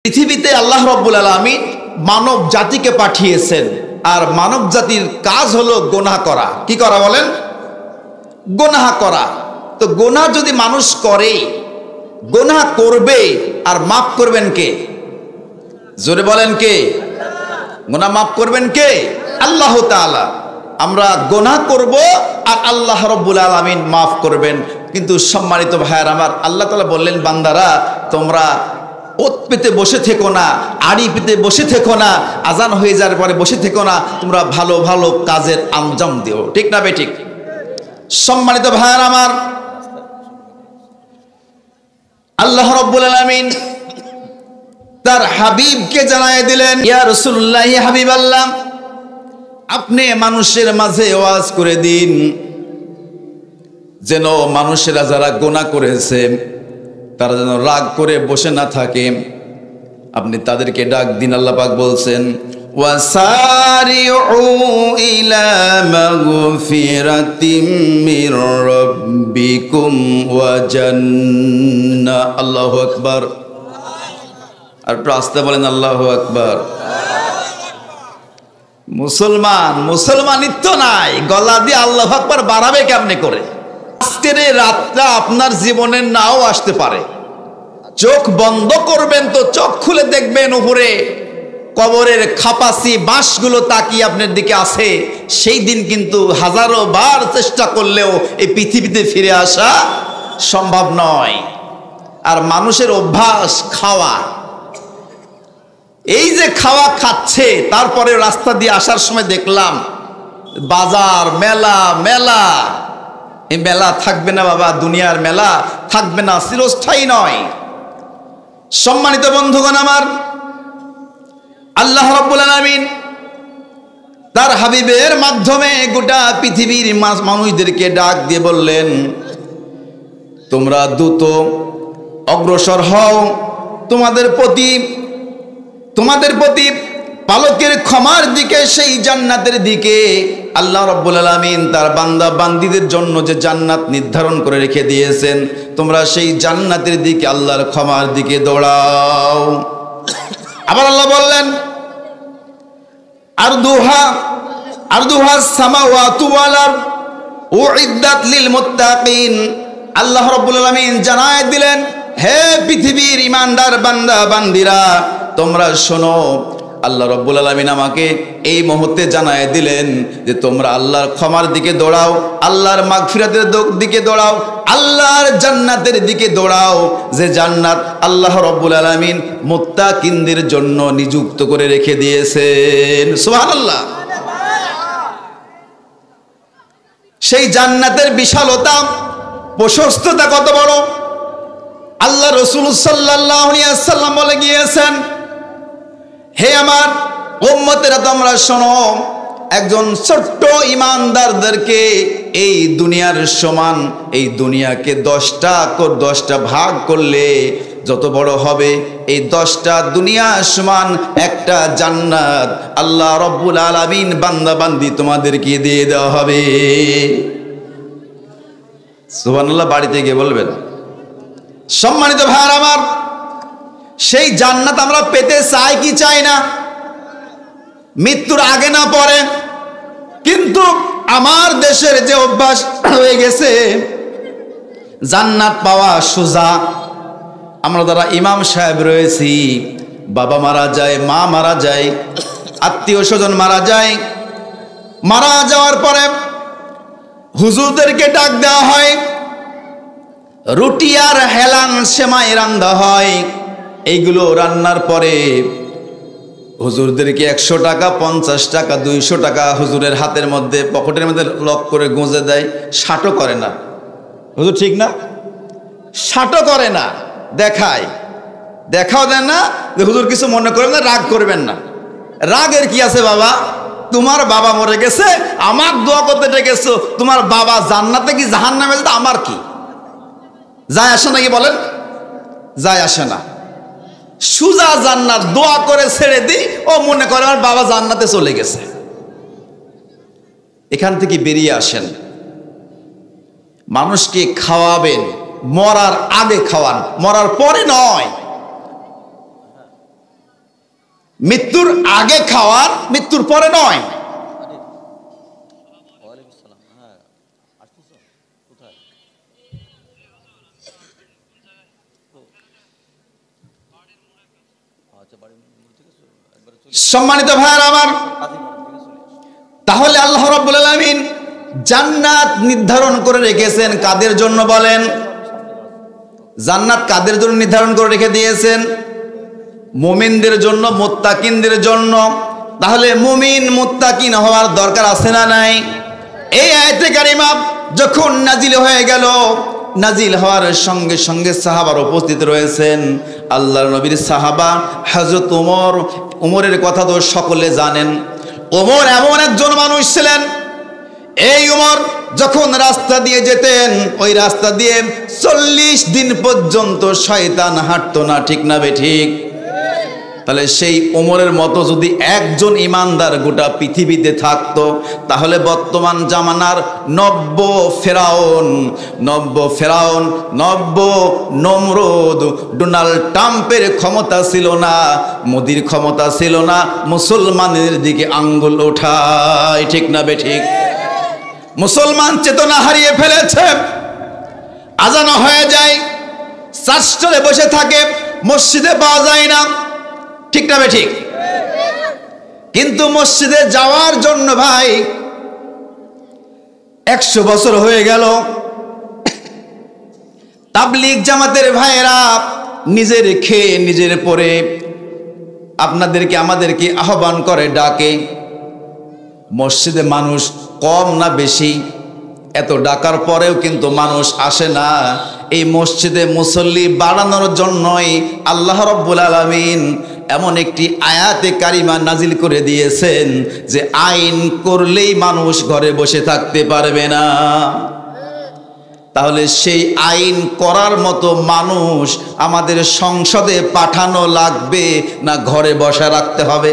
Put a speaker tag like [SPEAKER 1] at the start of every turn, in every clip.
[SPEAKER 1] পৃথিবীতে আল্লাহ রাব্বুল আলামিন মানব জাতিকে পাঠিয়েছেন, আর মানব জাতির কাজ হলো গুনাহ করা। কি করা বলেন? গুনাহ করা। তো গুনাহ যদি মানুষ করে, গুনাহ করবে আর মাফ করবেন কে? জোরে বলেন কে? গুনাহ মাফ করবেন কে? আল্লাহ তাআলা। আমরা গুনাহ করব আর আল্লাহ রাব্বুল আলামিন মাফ করবেন। কিন্তু সম্মানিত ভাইয়ার আমার, আল্লাহ তাআলা বললেন, বান্দারা তোমরা ওত পেতে বসে থেকো না, আড়ি পেতে বসে থেকো না, আজান হয়ে যাওয়ার পরে বসে থেকো না, তোমরা ভালো ভালো কাজের আঞ্জাম দিও। ঠিক না বেঠিক? সম্মানিত ভাইয়ার আমার, আল্লাহ রাব্বুল আলামিন তার হাবিবকে জানায় দিলেন, ইয়া রাসূলুল্লাহ, ইয়া হাবিবাল্লাহ, আপনি মানুষের মাঝে ওয়াজ করে দিন, যেন মানুষেরা যারা গুনাহ করেছে তারা যেন রাগ করে বসে না থাকে। আপনি তাদেরকে ডাক দিন। আল্লাহ পাক বলছেন, ওয়াসারিউ ইলা মাগফিরাতিম মির রাব্বিকুম ওয়া জান্নাহ। আল্লাহু আকবার। আর একটু আস্তে বলেন, আল্লাহু আকবার। মুসলমানিত্ব নাই, গলা দিয়ে আল্লাহু আকবার বাড়াবে কেমনে করে? আজকের এই রাতটা আপনার জীবনে নাও আসতে পারে। চোখ বন্ধ করবেন তো চোখ খুলে দেখবেন উপরে কবরের খাপাসি বাঁশগুলো তাকিয়ে আপনার দিকে আসে। সেই দিন কিন্তু হাজারো বার চেষ্টা করলেও এই পৃথিবীতে ফিরে আসা সম্ভব নয়। আর মানুষের অভ্যাস খাওয়া, এই যে খাওয়া খাচ্ছে, তারপরে রাস্তা দিয়ে আসার সময় দেখলাম বাজার, মেলা মেলা। এই মেলা থাকবে না বাবা, দুনিয়ার মেলা থাকবে না, চিরস্থায়ী নয়। সম্মানিত বন্ধুগণ আমার, আল্লাহ রাব্বুল আলামিন তার হাবিবের মাধ্যমে গোটা পৃথিবীর মানুষদেরকে ডাক দিয়ে বললেন, তোমরা দ্রুত অগ্রসর হও তোমাদের প্রতি পালকের ক্ষমার দিকে, সেই জান্নাতের দিকে। আল্লাহ রাব্বুল আলামিন তার বান্দা বান্দীদের জন্য যে জান্নাত নির্ধারণ করে রেখে দিয়েছেন, তোমরা সেই জান্নাতের দিকে, আল্লাহর ক্ষমার দিকে দৌড়াও। আবার আল্লাহ বললেন, আরদুহা সামাওয়াতু ওয়াল আরদ উইদ্দাত লিল মুত্তাকিন। আল্লাহ রাব্বুল আলামিন জানায় দিলেন, হে পৃথিবীর ঈমানদার বান্দা বান্দীরা, তোমরা শোনো, আল্লাহ রাব্বুল আলামিন আমাকে এই মুহূর্তে জানায় দিলেন যে তোমরা আল্লাহর ক্ষমার দিকে দৌড়াও, আল্লাহর মাগফিরাতের দিকে দৌড়াও, আল্লাহর জান্নাতের দিকে দৌড়াও, যে জান্নাত আল্লাহ রাব্বুল আলামিন মুত্তাকিনদের জন্য নিযুক্ত করে রেখে দিয়েছেন। সুবহানাল্লাহ। সেই জান্নাতের বিশালতা, প্রশস্ততা কত বড়! আল্লাহ রাসূল সাল্লাল্লাহু আলাইহি ওয়াসাল্লাম বলে গিয়েছেন, হে আমার উম্মতেরা, তোমরা শোনো, একজন ছোট্ট ইমানদারদেরকে এই দুনিয়ার সমান, এই দুনিয়াকে 10টা ভাগ করলে যত বড় হবে, এই 10টা দুনিয়া সমান একটা জান্নাত আল্লাহ রাব্বুল আলামিন বান্দা বান্দি তোমাদেরকে দিয়ে দেওয়া হবে। সুবহানাল্লাহ। বাড়িতে গিয়ে বলবেন। সম্মানিত ভাইরা আমার, সেই জান্নাত আমরা পেতে চাই কি চাই না? মৃত্যুর আগে না পরে। কিন্তু আমার দেশের যে অভ্যাস হয়ে গেছে, জান্নাত পাওয়া সোজা। আমরা যারা ইমাম সাহেব রয়েছি, বাবা মারা যায়, মা মারা যায়, আত্মীয় স্বজন মারা যায়, মারা যাওয়ার পরে হুজুরদেরকে ডাক দেওয়া হয়, রুটি আর হেলান সেমাই রান্না হয়। এইগুলো রান্নার পরে হুজুরদেরকে 100 টাকা, 50 টাকা, 200 টাকা হুজুরের হাতের মধ্যে, পকেটের মধ্যে লক করে গুঁজে দেয়। 60ও করে না হুজুর, ঠিক না? 60ও করে না, দেখাও দেন না যে হুজুর কিছু মনে করবেন না, রাগ করবেন না। রাগের কি আছে বাবা? তোমার বাবা মরে গেছে, আমার দোয়া করতে ডেকেছো, তোমার বাবা জান্নাতে কি জাহান্নামে যেতে আমার কি যায় আসে নাকি? বলেন, যায় আসে না। সুজা জান্নাত, দোয়া করে ছেড়ে দিই, ও মনে করে আমার বাবা জান্নাতে চলে গেছে। এখান থেকে বেরিয়ে আসেন। মানুষকে খাওয়াবেন, মরার আগে খাওয়ান, মরার পরে নয়। মৃত্যুর আগে খাওয়ার, মৃত্যুর পরে নয়। সম্মানিত ভাইরা আমার, তাহলে আল্লাহ রাব্বুল আলামিন জান্নাত নির্ধারণ করে রেখেছেন কাদের জন্য বলেন? জান্নাত কাদের জন্য নির্ধারণ করে রেখে দিয়েছেন? মুমিনদের জন্য, মুত্তাকিনদের জন্য। তাহলে মুমিন মুত্তাকিন হওয়ার দরকার আছে না নাই? এই আয়াতে কারিমা যখন নাজিল হয়ে গেল, নাজিল হওয়ার সঙ্গে সঙ্গে সাহাবার উপস্থিত রয়েছেন। আল্লাহর নবীর সাহাবা হযরত ওমরের কথা তো সকলে জানেন। ওমর এমন একজন মানুষ ছিলেন, এই ওমর যখন রাস্তা দিয়ে যেতেন, ওই রাস্তা দিয়ে 40 দিন পর্যন্ত শয়তান হাঁটতো না, ঠিক না বেঠিক? তাহলে সেই ওমরের মতো যদি একজন ইমানদার গোটা পৃথিবীতে থাকতো, তাহলে বর্তমান জামানার নব্য ফেরাউন, নমরুদ, ডোনাল্ড ট্রাম্পের ক্ষমতা ছিল না, মোদির ক্ষমতা ছিল না মুসলমানের দিকে আঙ্গুল ওঠায়, ঠিক না বেঠিক? মুসলমান চেতনা হারিয়ে ফেলেছে। আজান হয়ে যায়, চার্চে বসে থাকে, মসজিদে পাওয়া যায় না, ঠিক না বেঠিক? কিন্তু মসজিদে যাওয়ার জন্য ভাই 100 বছর হয়ে গেল। তাবলীগ জামাতের ভাইয়েরা নিজের খেয়ে নিজের পরে আপনাদেরকে আমাদেরকে আহ্বান করে, ডাকে। মসজিদে মানুষ কম না বেশি? এত ডাকার পরেও কিন্তু মানুষ আসে না। এই মসজিদে মুসল্লি বাড়ানোর জন্যই আল্লাহ রাব্বুল আলামিন এমন একটি আয়াতে কারিমা নাজিল করে দিয়েছেন যে আইন করলেই মানুষ ঘরে বসে থাকতে পারবে না। তাহলে সেই আইন করার মতো মানুষ আমাদের সংসদে পাঠানো লাগবে না ঘরে বসা রাখতে হবে?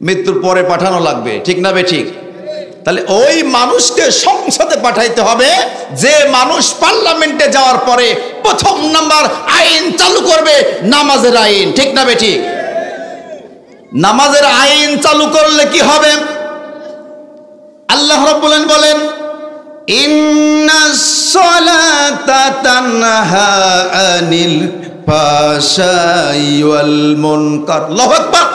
[SPEAKER 1] মৃত্যুর পরে পাঠানো লাগবে, ঠিক না বেঠিক? তাহলে ওই মানুষকে সংসদে পাঠাইতে হবে যে মানুষ পার্লামেন্টে যাওয়ার পরে প্রথম নাম্বার আইন চালু করবে, নামাজের আইন, ঠিক না বেঠিক? নামাজের আইন চালু করলে কি হবে? আল্লাহ রাব্বুল আলামিন বলেন, ইন্নাস সালাতা তানহা আনিল ফাহশাই ওয়াল মুনকার। আল্লাহু আকবার,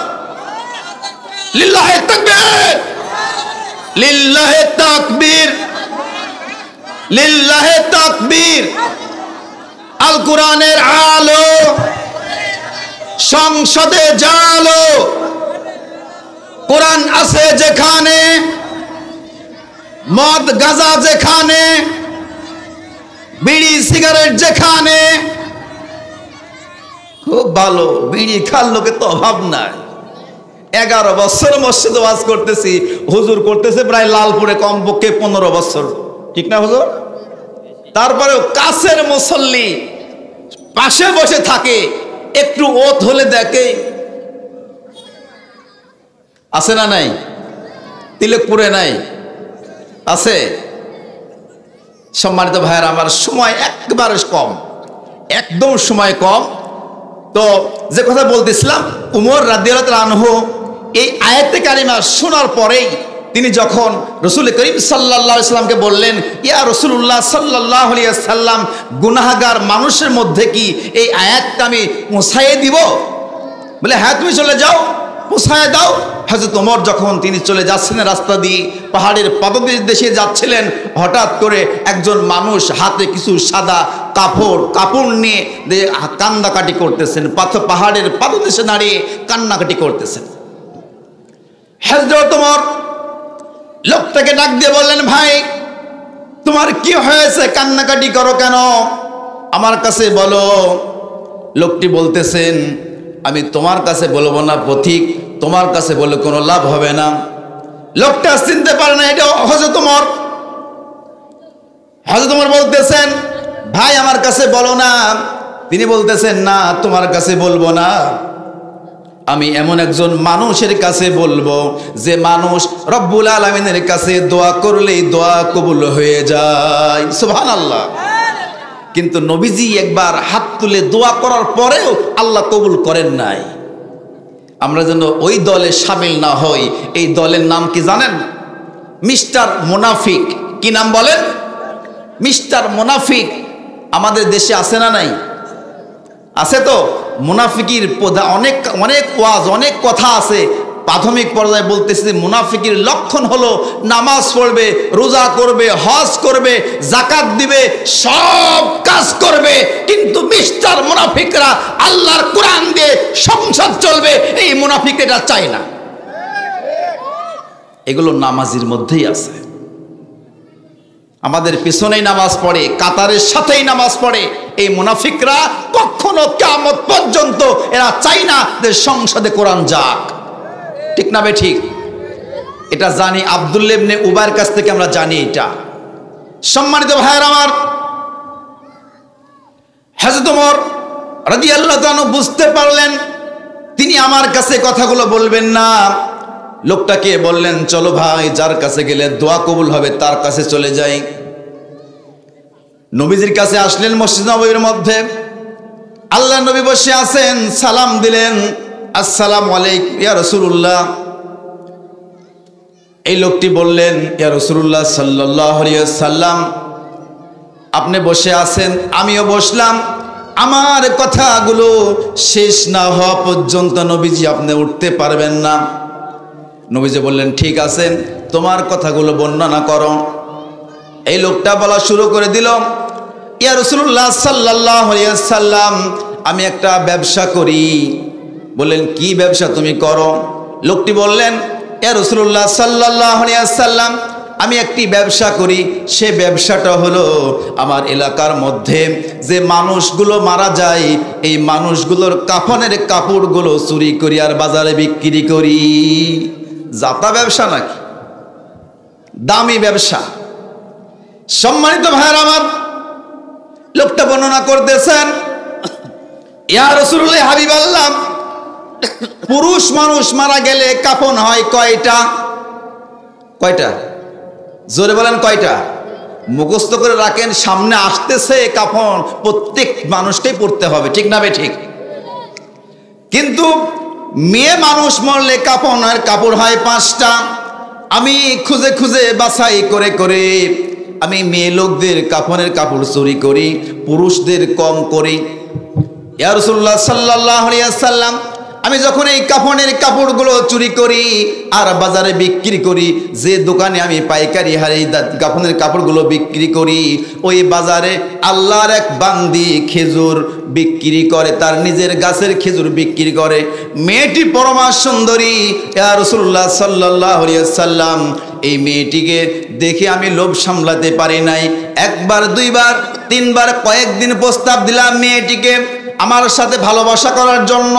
[SPEAKER 1] লিল্লাহি তাকবীর, লিল্লাহি তাকবীর, লিল্লাহি তাকবীর। আল কোরআনের আলো সংসদে জালো, কোরআন আছে যেখানে, মদ গাঁজা যেখানে, বিড়ি সিগারেট যেখানে। খুব ভালো, বিড়ি খার লোকে তো অভাব নাই। 11 বছর মসজিদে ওয়াজ করতেছি, হুজুর করতেছে প্রায় লালপুরে কমপক্ষে 15 বছর, ঠিক না হুজুর? তারপরেও কাছের মুসল্লি পাশে বসে থাকে, একটু ওত হলে দেখে। আছে না নাই? তিলকপুরে নাই? আছে। সম্মানিত ভাইয়েরা আমার, সময় একবারে কম, একদম সময় কম। তো যে কথা বলতেছিলাম, উমর রাদিয়াল্লাহু আনহু এই আয়াতে কারিমা শোনার পরেই তিনি যখন রাসূল করিম সাল্লাল্লাহু আলাইহি সাল্লামকে বললেন, ইয়া রাসূলুল্লাহ সাল্লাল্লাহু আলাইহি সাল্লাম, গুনাহগার মানুষের মধ্যে কি এই আয়াতটা আমি পৌঁছায় দিব? বলে, হ্যাঁ তুমি চলে যাও, পৌঁছায় দাও। হযরত ওমর যখন তিনি চলে যাচ্ছিলেন রাস্তা দিয়ে, পাহাড়ের পাদদেশে যাচ্ছিলেন, হঠাৎ করে একজন মানুষ হাতে কিছু সাদা কাপড় নিয়ে কান্নাকাটি করতেছেন, পাহাড়ের পাদদেশে দাঁড়িয়ে কান্নাকাটি করতেছেন। হযরত ওমর লোকটাকে ডাক দিয়ে বললেন, ভাই তোমার কি হয়েছে, কান্নাকাটি করো কেন? আমার কাছে বলো। লোকটি বলতেছেন, আমি তোমার কাছে বলবো না পথিক, তোমার কাছে বলে কোনো লাভ হবে না। লোকটা চিনতে পারে না এটা হযরত ওমর। হযরত ওমর বলতেছেন, ভাই আমার কাছে বলো না। তিনি বলতেছেন, না তোমার কাছে বলবো না, আমি এমন একজন মানুষের কাছে বলবো যে মানুষ রব্বুল আলামিনের কাছে দোয়া করলেই দোয়া কবুল হয়ে যায়। সুবহানাল্লাহ। কিন্তু নবীজি একবার হাত তুলে দোয়া করার পরেও আল্লাহ কবুল করেন নাই। আমরা যেন ওই দলে সামিল না হই। এই দলের নাম কি জানেন? মিস্টার মুনাফিক। কি নাম বলেন? মিস্টার মুনাফিক। আমাদের দেশে আছে না নাই? আছে তো। মুনাফিকির অনেক অনেক ওয়াজ, অনেক কথা আছে। প্রাথমিক পর্যায়ে বলতেছি যে মুনাফিকের লক্ষণ হলো নামাজ পড়বে, রোজা করবে, হজ করবে, যাকাত দিবে, সব কাজ করবে, কিন্তু মিস্টার মুনাফিকরা আল্লাহর কোরআন দিয়ে সংসার চলবে, এই মুনাফিক এটা চায় না। এগুলো নামাজের মধ্যেই আছে। আমাদের পিছনেই নামাজ পড়ে, কাতারের সাথেই নামাজ পড়ে। এই মুনাফিকরা কখনো কিয়ামত পর্যন্ত এরা চায় না যে সংসদে কোরআন যাক। ঠিক না বে ঠিক? এটা জানি, আব্দুল্লাহ ইবনে উবাইর কাছ থেকে আমরা জানি এটা। সম্মানিত ভাইয়ের আমার, হযরত ওমর রাদিয়াল্লাহু তাআলা বুঝতে পারলেন তিনি আমার কাছে কথাগুলো বলবেন না। লোকটাকে বললেন, চলো ভাই, যার কাছে গেলে দোয়া কবুল হবে তার কাছে চলে যাই। নবীজির কাছে আসলেন মসজিদ নববীর মধ্যে। আল্লাহ নবী বসে আছেন, সালাম দিলেন, আসসালামু আলাইকুম ইয়া রাসূলুল্লাহ। এই লোকটি বললেন, ইয়া রাসূলুল্লাহ সাল্লাল্লাহু আলাইহি ওয়াসাল্লাম, আপনি বসে আছেন, আমিও বসলাম। আমার কথাগুলো শেষ না হওয়া পর্যন্ত নবীজি আপনি উঠতে পারবেন না। নবীজি বললেন, ঠিক আছে, তোমার কথাগুলো বর্ণনা করো। এই লোকটা বলা শুরু করে দিল, ইয়া রাসূলুল্লাহ সাল্লাল্লাহু আলাইহি ওয়াসাল্লাম, আমি একটা ব্যবসা করি। বললেন, কি ব্যবসা তুমি করো? লোকটি বললেন, ইয়া রাসূলুল্লাহ সাল্লাল্লাহু আলাইহি ওয়াসাল্লাম, আমি একটি ব্যবসা করি। সে ব্যবসাটা হলো আমার এলাকার মধ্যে যে মানুষগুলো মারা যায়, এই মানুষগুলোর কাফনের কাপড়গুলো চুরি করি আর বাজারে বিক্রি করি। জাতা ব্যবসা নাকি? দামি ব্যবসা। সম্মানিত ভাইয়ের আমার, লোকটা বর্ণনা করতেছেন, ইয়া রাসূলুল্লাহ হাবিবাল্লাহ, পুরুষ মানুষ মারা গেলে কাফন হয় কয়টা? কয়টা? জোরে বলেন কয়টা? মুখস্থ করে রাখেন, সামনে আসতেছে কাফন, প্রত্যেক মানুষকেই পড়তে হবে। ঠিক না বে ঠিক? কিন্তু মেয়ে মানুষ মরলে কাফনের কাপড় হয় 5টা। আমি খুঁজে খুঁজে বাছাই করে করে আমি মেয়ে লোকদের কাফনের কাপড় চুরি করি, পুরুষদের কম করি। ইয়া রাসূলুল্লাহ সাল্লাল্লাহু আলাইহি ওয়াসাল্লাম, আমি যখন এই কাফনের কাপড়গুলো চুরি করি আর বাজারে বিক্রি করি, যে দোকানে আমি পাইকারি হারে কাফনের কাপড়গুলো বিক্রি করি, ওই বাজারে আল্লাহর এক বান্দি খেজুর বিক্রি করে, তার নিজের গাছের খেজুর বিক্রি করে। মেয়েটি পরমা সুন্দরী। ইয়া রাসূলুল্লাহ সাল্লাল্লাহু আলাইহি ওয়াসাল্লাম, এই মেয়েটিকে দেখে আমি লোভ সামলাতে পারি নাই। একবার, দুইবার, তিনবার, কয়েকদিন প্রস্তাব দিলাম মেয়েটিকে আমার সাথে ভালোবাসা করার জন্য।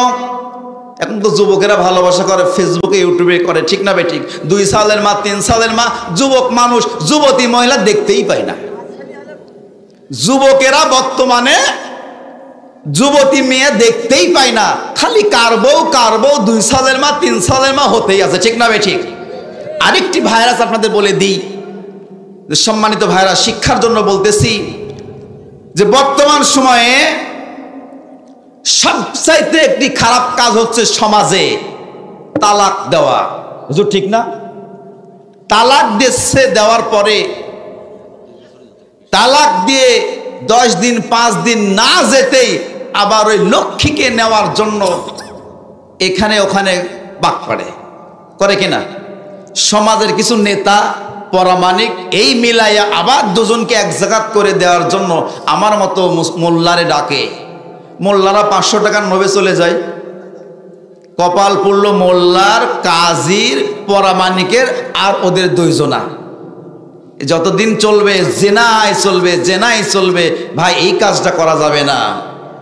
[SPEAKER 1] এখন তো যুবকেরা ভালোবাসা করে ফেসবুকে, ইউটিউবে করে। ঠিক না বে ঠিক? 2 সালের মা, 3 সালের মা, যুবক মানুষ, যুবতী মহিলা দেখতেই পায় না। যুবকেরা বর্তমানে যুবতী মেয়ে দেখতেই পায় না, খালি কার বউ 2 সালের মা, 3 সালের মা হতেই আছে। ঠিক না বে ঠিক? আরেকটি ভাইরাস আপনাদের বলে দিই, সম্মানিত ভাইরা, শিক্ষার জন্য বলতেছি যে বর্তমান সময়ে সবচাইতে একটি খারাপ কাজ হচ্ছে সমাজে তালাক দেওয়া। হুজুর ঠিক না? তালাক দিচ্ছে, দেওয়ার পরে তালাক দিয়ে 10 দিন 5 দিন না যেতেই আবার ওই লক্ষ্মীকে নেওয়ার জন্য এখানে ওখানে বাক করে কিনা? সমাজের কিছু নেতা পরামানিক এই মিলাইয়া আবার দুজনকে এক জায়গাত করে দেওয়ার জন্য আমার মতো মোল্লারে ডাকে। মোল্লারা 500 টাকার নবে চলে যায়। কপাল পড়ল মোল্লার, কাজীর, পরামানিকের আর ওদের 2 জনা। যতদিন চলবে জেনাই চলবে, জেনাই চলবে। ভাই, এই কাজটা করা যাবে না,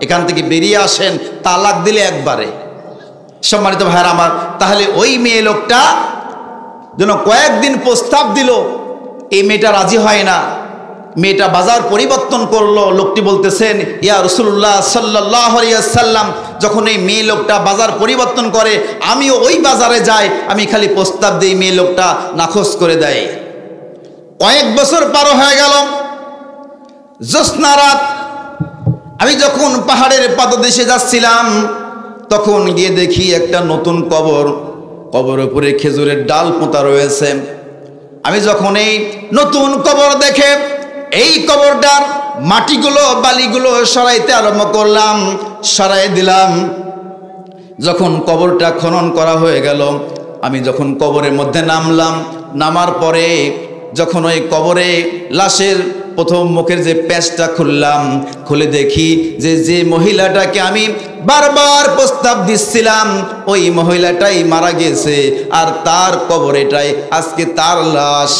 [SPEAKER 1] এখান থেকে বেরিয়ে আসেন, তালাক দিলে একবারে। সম্মানিত ভাইরা আমার, তাহলে ওই মেয়ে লোকটা যেন কয়েকদিন প্রস্তাব দিল, এই মেয়েটা রাজি হয় না। মেয়েটা বাজার পরিবর্তন করলো। লোকটি বলতেছেন, ইয়া রাসূলুল্লাহ সাল্লাল্লাহু আলাইহি ওয়াসাল্লাম, যখন এই মেয়ে লোকটা বাজার পরিবর্তন করে আমিও ওই বাজারে যাই, আমি খালি প্রস্তাব দিই, মেয়ে লোকটা নাকচ করে দেয়। কয়েক বছর পার হয়ে গেল, জ্যোৎস্না রাত, আমি যখন পাহাড়ের পাদদেশে যাচ্ছিলাম তখন গিয়ে দেখি একটা নতুন কবর, কবরের উপরে খেজুরের ডাল পোঁতা রয়েছে। আমি যখন এই নতুন কবর দেখে এই কবরটার মাটিগুলো বালিগুলো সরাইতে আরম্ভ করলাম, সরাই দিলাম। যখন কবরটা খনন করা হয়ে গেল, আমি যখন কবরের মধ্যে নামলাম, নামার পরে যখন ওই কবরে লাশের প্রথম মুখের যে প্যাঁচটা খুললাম, খুলে দেখি যে মহিলাটাকে আমি বারবার প্রস্তাব দিচ্ছিলাম ওই মহিলাটাই মারা গেছে, আর তার কবরেটাই আজকে তার লাশ।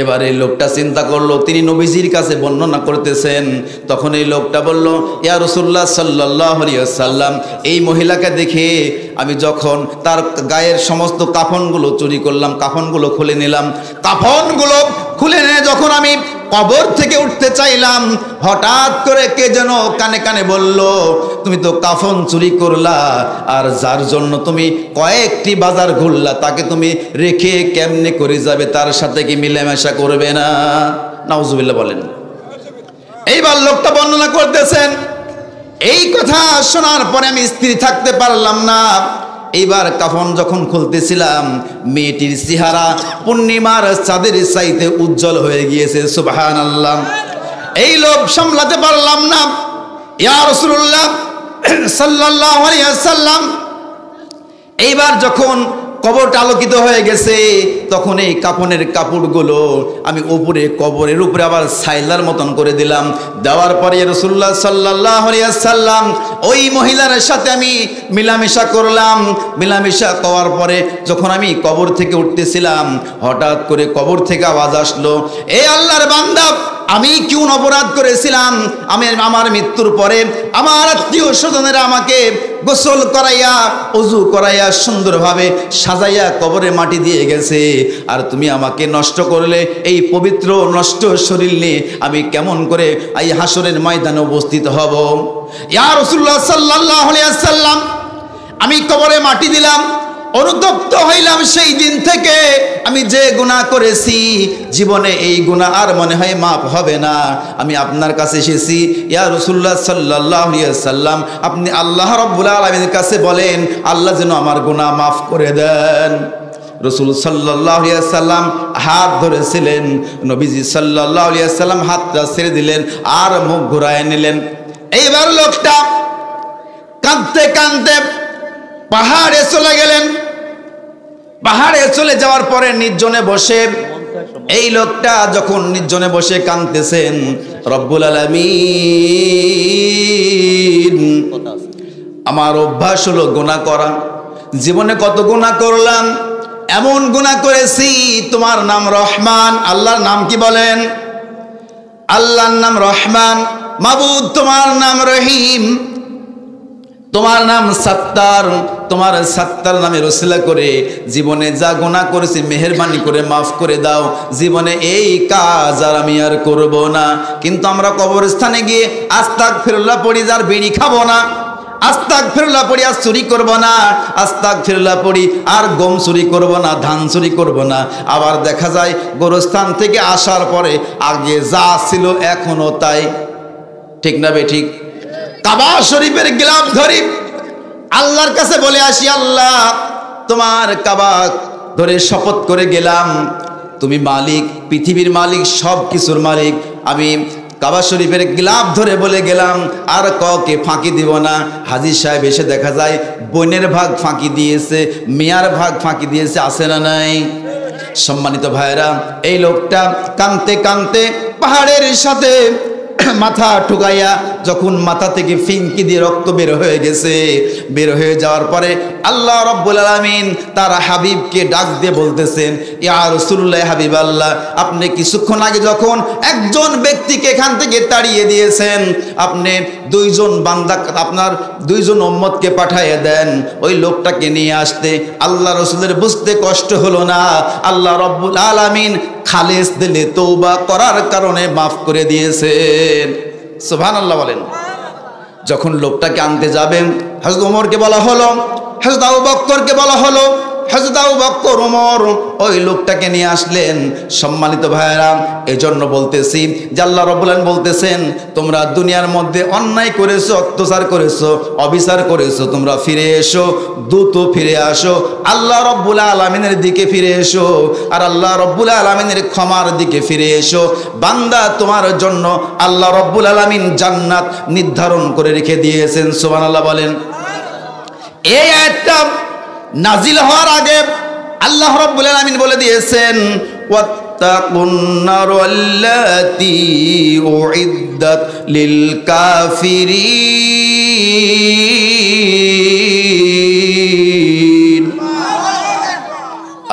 [SPEAKER 1] এবারে লোকটা চিন্তা করলো, তিনি নবীজির কাছে বর্ণনা করতেছেন। তখন এই লোকটা বলল, ইয়া রাসূলুল্লাহ সাল্লাল্লাহু আলাইহি ওয়াসাল্লাম, এই মহিলাকে দেখে আমি যখন তার গায়ের সমস্ত কাফনগুলো চুরি করলাম, কাফনগুলো খুলে নিলাম। কাফনগুলো খুলে নিয়ে যখন আমি কবর থেকে উঠতে চাইলাম, হঠাৎ করে কে যেন কানে কানে বলল, তুমি তো কাফন চুরি করলা, আর যার জন্য তুমি কয়েকটি বাজার ঘুরলা তাকে তুমি রেখে কেমনে করে যাবে, তার সাথে কি মিলেমিশা করবে না? নাউজুবিল্লাহ বলেন। এইবার লোকটা বর্ণনা করতেছেন, এই কথা শোনার পরে আমি স্থির থাকতে পারলাম না। এইবার কাফন যখন খুলতেছিলাম, মেয়েটির চেহারা পূর্ণিমার চাঁদের চাইতে উজ্জ্বল হয়ে গিয়েছে। সুবহানাল্লাহ। এই লোভ সামলাতে পারলাম না। ইয়া রাসূলুল্লাহ সাল্লাল্লাহু আলাইহি ওয়াসাল্লাম, এইবার যখন কবরটা আলোকিত হয়ে গেছে, তখন এই কাফনের কাপড়গুলো আমি উপরে কবরের উপরে আবার ছাইলার মতন করে দিলাম। দেওয়ার পরে রাসূলুল্লাহ সাল্লাল্লাহু আলাইহি ওয়াসাল্লাম ওই মহিলার সাথে আমি মিলামেশা করলাম। মিলামেশা করার পরে যখন আমি কবর থেকে উঠতেছিলাম, হঠাৎ করে কবর থেকে আওয়াজ আসলো, এ আল্লাহর বান্দা, আমি কোন অপরাধ করেছিলাম? আমার মৃত্যুর পরে আমার আত্মীয় স্বজনেরা আমাকে গোসল করাইয়া ওযু করাইয়া সুন্দরভাবে সাজাইয়া কবরে মাটি দিয়ে গেছে, আর তুমি আমাকে নষ্ট করলে। এই পবিত্র নষ্ট শরীর নিয়ে আমি কেমন করে এই হাসরের ময়দানে উপস্থিত হব? ইয়া রাসূলুল্লাহ সাল্লাল্লাহু আলাইহি ওয়াসাল্লাম, আমি কবরে মাটি দিলাম, অনুতপ্ত হইলাম। সেই দিন থেকে আমি যে গুনাহ করেছি, জীবনে এই গুনাহ আর মনে হয় মাফ হবে না। আমি আপনার কাছে এসেছি, ইয়া রাসূলুল্লাহ সাল্লাল্লাহু আলাইহি ওয়াসাল্লাম, আপনি আল্লাহ রাব্বুল আলামিনের কাছে বলেন, আল্লাহ যেন আমার গুনাহ মাফ করে দেন। রাসূল সাল্লাল্লাহু আলাইহি ওয়াসাল্লাম হাত ধরেছিলেন, নবীজি সাল্লাল্লাহু আলাইহি ওয়াসাল্লাম হাতটা ছেড়ে দিলেন আর মুখ ঘুরায় নিলেন। এইবার লোকটা কাঁদতে কাঁদতে পাহাড়ে চলে গেলেন। পাহাড়ে চলে যাওয়ার পরে নির্জনে বসে, এই লোকটা যখন নির্জনে বসে কাঁদতেছেন, রব্বুল আলামিন, আমার অভ্যাস হলো গুনাহ করা, জীবনে কত গুনাহ করলাম, এমন গুনাহ করেছি, তোমার নাম রহমান, আল্লাহর নাম কি বলেন? আল্লাহর নাম রহমান। মাবুদ, তোমার নাম রহিম, তোমার নাম সাত্তার, তোমার সাত্তার নামে রসিলা করে জীবনে যা গুনাহ করেছি মেহেরবানি করে মাফ করে দাও, জীবনে এই কাজ আর আমি আর করব না। কিন্তু আমরা কবরস্থানে গিয়ে আস্তাগফিরুল্লাহ পড়ি, যার বিড়ি খাবো না, আস্তাগফিরুল্লাহ পড়ি আর চুরি করব না, আস্তাগফিরুল্লাহ পড়ি আর গম চুরি করব না, ধান চুরি করব না। আবার দেখা যায় গোরস্থান থেকে আসার পরে আগে যা ছিল এখনো তাই। ঠিক না বে ঠিক? কাবা শরীফের গিলাফ ধরি, আল্লাহর কাছে বলে আসি, আল্লাহ তোমার কাবা ধরে শপথ করে গেলাম, তুমি মালিক, পৃথিবীর মালিক, সব কিছুর মালিক। আমি কাবা শরীফের গিলাফ ধরে বলে গেলাম, আর কাউকে ফাঁকি দিব না। হাজী সাহেব এসে দেখা যায় বোনের ভাগ ফাঁকি দিয়েছে, মেয়ার ভাগ ফাঁকি দিয়েছে, আছে না নাই? সম্মানিত ভাইরা, এই লোকটা কাঁদতে কাঁদতে পাহাড়ের সাথে মাথা ঠুকাইয়া, যখন মাথা থেকে ফিনকি দিয়ে রক্ত বের হয়ে গেছে, বের হয়ে যাওয়ার পরে আল্লাহ রাব্বুল আলামিন তার হাবিবকে ডাক দিয়ে বলতেছেন, ইয়া রাসূলুল্লাহ, হাবিব আল্লাহ, আপনি কিছুক্ষণ আগে যখন একজন ব্যক্তিকে এখান থেকে তাড়িয়ে দিয়েছেন, আপনি দুইজন বান্দা, আপনার দুইজন উম্মতকে পাঠিয়ে দেন ওই লোকটাকে নিয়ে আসতে। আল্লাহ রাসূলের বুঝতে কষ্ট হলো না, আল্লাহ রাব্বুল আলামিন খালেস দিলে তওবা করার কারণে মাফ করে দিয়েছেন। সুবহানাল্লাহ বলেন। যখন লোকটাকে আনতে যাবেন, হযরত ওমরকে বলা হলো, হযরত আবু বকরকে বলা হলো, হযরত আবু বকর ওমর ওই লোকটাকে নিয়ে আসলেন। সম্মানিত ভাইরা, এজন্য বলতেছি যে আল্লাহ রাব্বুল আলামিন বলতেছেন, তোমরা দুনিয়ার মধ্যে অন্যায় করেছো, অত্যাচার করেছো, অবিচার করেছো, তোমরা ফিরে এসো, দ্রুত ফিরে আসো, আল্লাহ রাব্বুল আলামিনের দিকে ফিরে এসো, আর আল্লাহ রাব্বুল আলামিনের ক্ষমার দিকে ফিরে এসো। বান্দা, তোমার জন্য আল্লাহ রাব্বুল আলামিন জান্নাত নির্ধারণ করে রেখে দিয়েছেন। সুবহানাল্লাহ বলেন। এই আয়াতটা নাজিল হওয়ার আগে আল্লাহ রাব্বুল আলামিন বলে দিয়েছেন, ওয়াত্তাকুন নারাল্লাতী উইদ্দাত লিল কাফিরিন।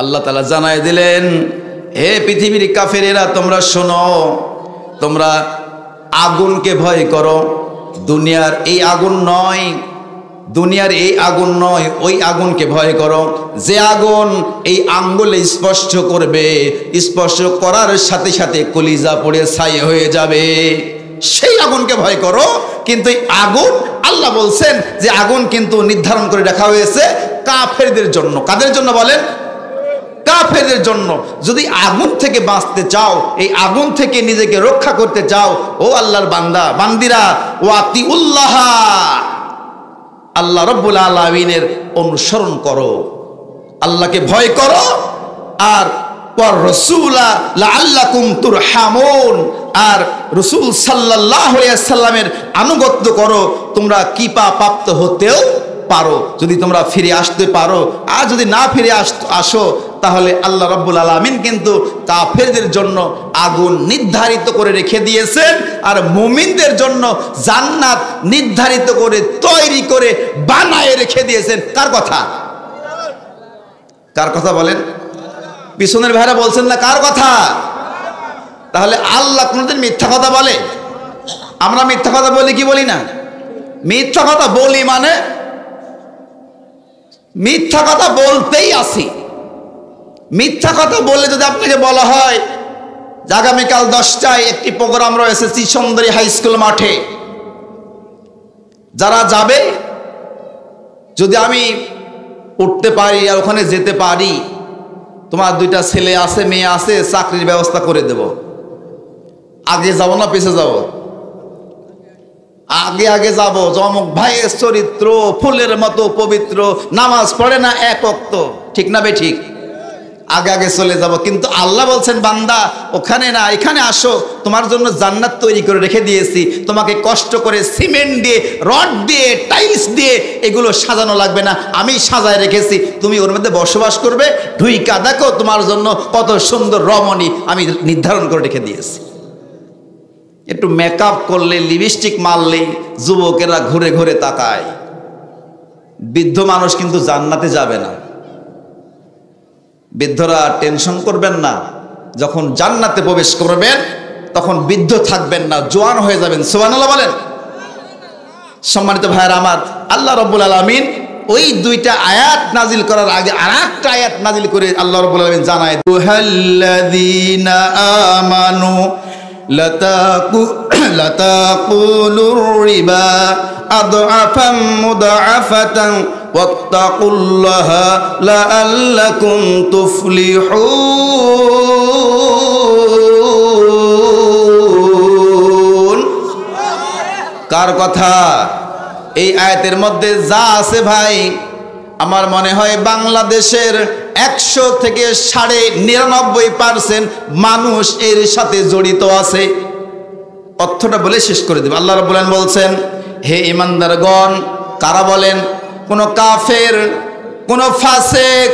[SPEAKER 1] আল্লাহ তাআলা জানায় দিলেন, হে পৃথিবীর কাফেরেরা, তোমরা শোনো, তোমরা আগুনকে ভয় করো। দুনিয়ার এই আগুন নয়, দুনিয়ার এই আগুন নয়, ওই আগুনকে ভয় করো যে আগুন এই আঙ্গুলে স্পর্শ করবে, স্পর্শ করার সাথে সাথে কলিজা পড়ে ছাই হয়ে যাবে, সেই আগুনকে ভয় করো। কিন্তু এই আগুন, আল্লাহ বলছেন যে আগুন কিন্তু নির্ধারণ করে রাখা হয়েছে কাফেরদের জন্য। কাদের জন্য বলেন? কাফেরদের জন্য। যদি আগুন থেকে বাঁচতে চাও, এই আগুন থেকে নিজেকে রক্ষা করতে চাও, ও আল্লাহর বান্দা বান্দিরা, ওয়াতিউল্লাহ, আল্লাহ রাব্বুল আলামিনের অনুসরণ করো, আল্লাহকে ভয় করো, আর ওয়ার রাসূলা লাআল্লাকুম তুরহামুন, আর রাসূল সাল্লাল্লাহু আলাইহি ওয়াসাল্লামের আনুগত্য করো, তোমরা কৃপা প্রাপ্ত হতেও পারো, যদি তোমরা ফিরে আসতে পারো। আর যদি না ফিরে আসো, তাহলে আল্লাহ রাব্বুল আলামিন কিন্তু কাফেরদের জন্য আগুন নির্ধারিত করে রেখে দিয়েছেন, আর মুমিনদের জন্য জান্নাত নির্ধারিত করে তৈরি করে বানায় রেখে দিয়েছেন। কার কথা? কার কথা বলেন? পিছনের ভাইরা বলছেন না কার কথা? তাহলে আল্লাহ কোনদিন মিথ্যা কথা বলে? আমরা মিথ্যা কথা বলি কি বলি না? মিথ্যা কথা বলি মানে মিথ্যা কথা বলতেই আসি। মিথ্যা কথা বললে যদি আপনাকে বলা হয় যে আগামীকাল 10টায় একটি প্রোগ্রাম রয়েছে শ্রীসুন্দরী হাই স্কুল মাঠে, যারা যাবে, যদি আমি উঠতে পারি আর ওখানে যেতে পারি, তোমার 2টা ছেলে আছে, মেয়ে আছে, চাকরির ব্যবস্থা করে দেব। আগে যাব না পিছে যাব? আগে আগে যাব। জমক ভাইয়ের চরিত্র ফুলের মতো পবিত্র, নামাজ পড়ে না এক ওয়াক্ত, ঠিক না বে ঠিক? আগে আগে চলে যাব। কিন্তু আল্লাহ বলছেন, বান্দা ওখানে না, এখানে আসো, তোমার জন্য জান্নাত তৈরি করে রেখে দিয়েছি। তোমাকে কষ্ট করে সিমেন্ট দিয়ে, রড দিয়ে, টাইলস দিয়ে এগুলো সাজানো লাগবে না, আমি সাজায় রেখেছি। তুমি ওর মধ্যে বসবাস করবে, ঢুইকা দেখো তোমার জন্য কত সুন্দর রমণী আমি নির্ধারণ করে রেখে দিয়েছি। একটু মেকআপ করলে, লিপস্টিক মারলেই যুবকেরা ঘুরে ঘুরে তাকায়। বৃদ্ধ মানুষ কিন্তু জান্নাতে যাবে না। বৃদ্ধরা টেনশন করবেন না, যখন জান্নাতে প্রবেশ করবেন তখন বৃদ্ধ থাকবেন না, জোয়ান হয়ে যাবেন। সুবহানাল্লাহ বলেন। সম্মানিত ভাইরা আমার, আল্লাহ রাব্বুল আলামিন ওই 2টা আয়াত নাজিল করার আগে আরেকটা আয়াত নাজিল করে আল্লাহ রাব্বুল আলামিন জানায়, আইয়ুহাল্লাযীনা আমানু লাতাকুলুর রিবা আদআফাম মুদআফাতান ওয়াত্তাকুল্লাহা লাআল্লাকুম তুফলিহুন। কার কথা? এই আয়াতের মধ্যে যা আছে ভাই, আমার মনে হয় বাংলাদেশের 100 থেকে 99.5% মানুষ এর সাথে জড়িত আছে। অর্থটা বলে শেষ করে দেব। আল্লাহ রাব্বুল আলামিন বলছেন, হে ঈমানদারগণ, কারা বলেন? কোন কাফের, কোন ফাসিক,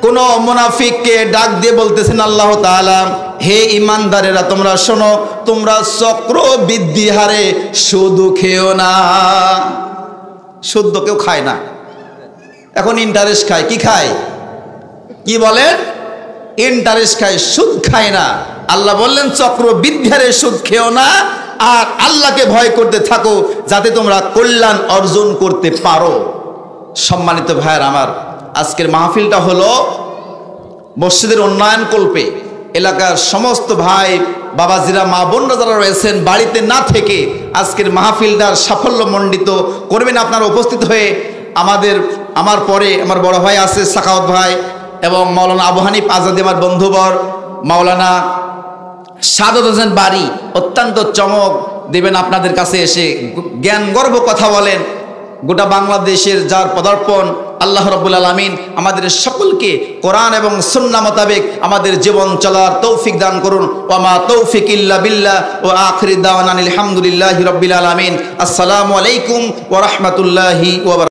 [SPEAKER 1] কোন মুনাফিককে ডাক দিয়ে বলতেছেন আল্লাহ তাআলা, হে ঈমানদারেরা তোমরা শোনো, তোমরা চক্রবৃদ্ধি হারে সুদ খেও না। সুদ তো কেউ খায় না, এখন ইন্টারেস্ট খায়। কি খায়? কি বলেন? ইন্টারেস্ট খায়, সুদ খায় না। আল্লাহ বললেন চক্রবৃদ্ধি হারে সুদ খেও না, আর আল্লাহকে ভয় করতে থাকো যাতে তোমরা কল্যাণ অর্জন করতে পারো। সম্মানিত ভাইয়ের আমার, আজকের মাহফিলটা হলো মসজিদের উন্নয়ন কল্পে এলাকার সমস্ত ভাই বাবাজিরা, মা বোনরা যারা রয়েছেন, বাড়িতে না থেকে আজকের মাহফিলটার সাফল্যমণ্ডিত করবেন আপনারা উপস্থিত হয়ে। আমার পরে আমার বড় ভাই আছে সাখাওয়াত ভাই, এবং মাওলানা আবু হানিফ আজাদী আমার বন্ধুবর, মাওলানা সাদত হোসেন বারী অত্যন্ত চমক দিবেন আপনাদের কাছে, এসে জ্ঞান গর্ব কথা বলেন। গোটা বাংলাদেশের যার পদার্পণ, আল্লাহ রাব্বুল আলামিন আমাদের সকলকে কোরআন এবং সুন্নাহ মোতাবেক আমাদের জীবন চলার তৌফিক দান করুন। ওয়া মা তৌফিক ইল্লা বিল্লাহ ওয়া আখিরু দাওয়ানা আলহামদুলিল্লাহি রাব্বিল আলামিন। আসসালামু আলাইকুম ওয়া রাহমাতুল্লাহি ওয়া বারাকাতুহু।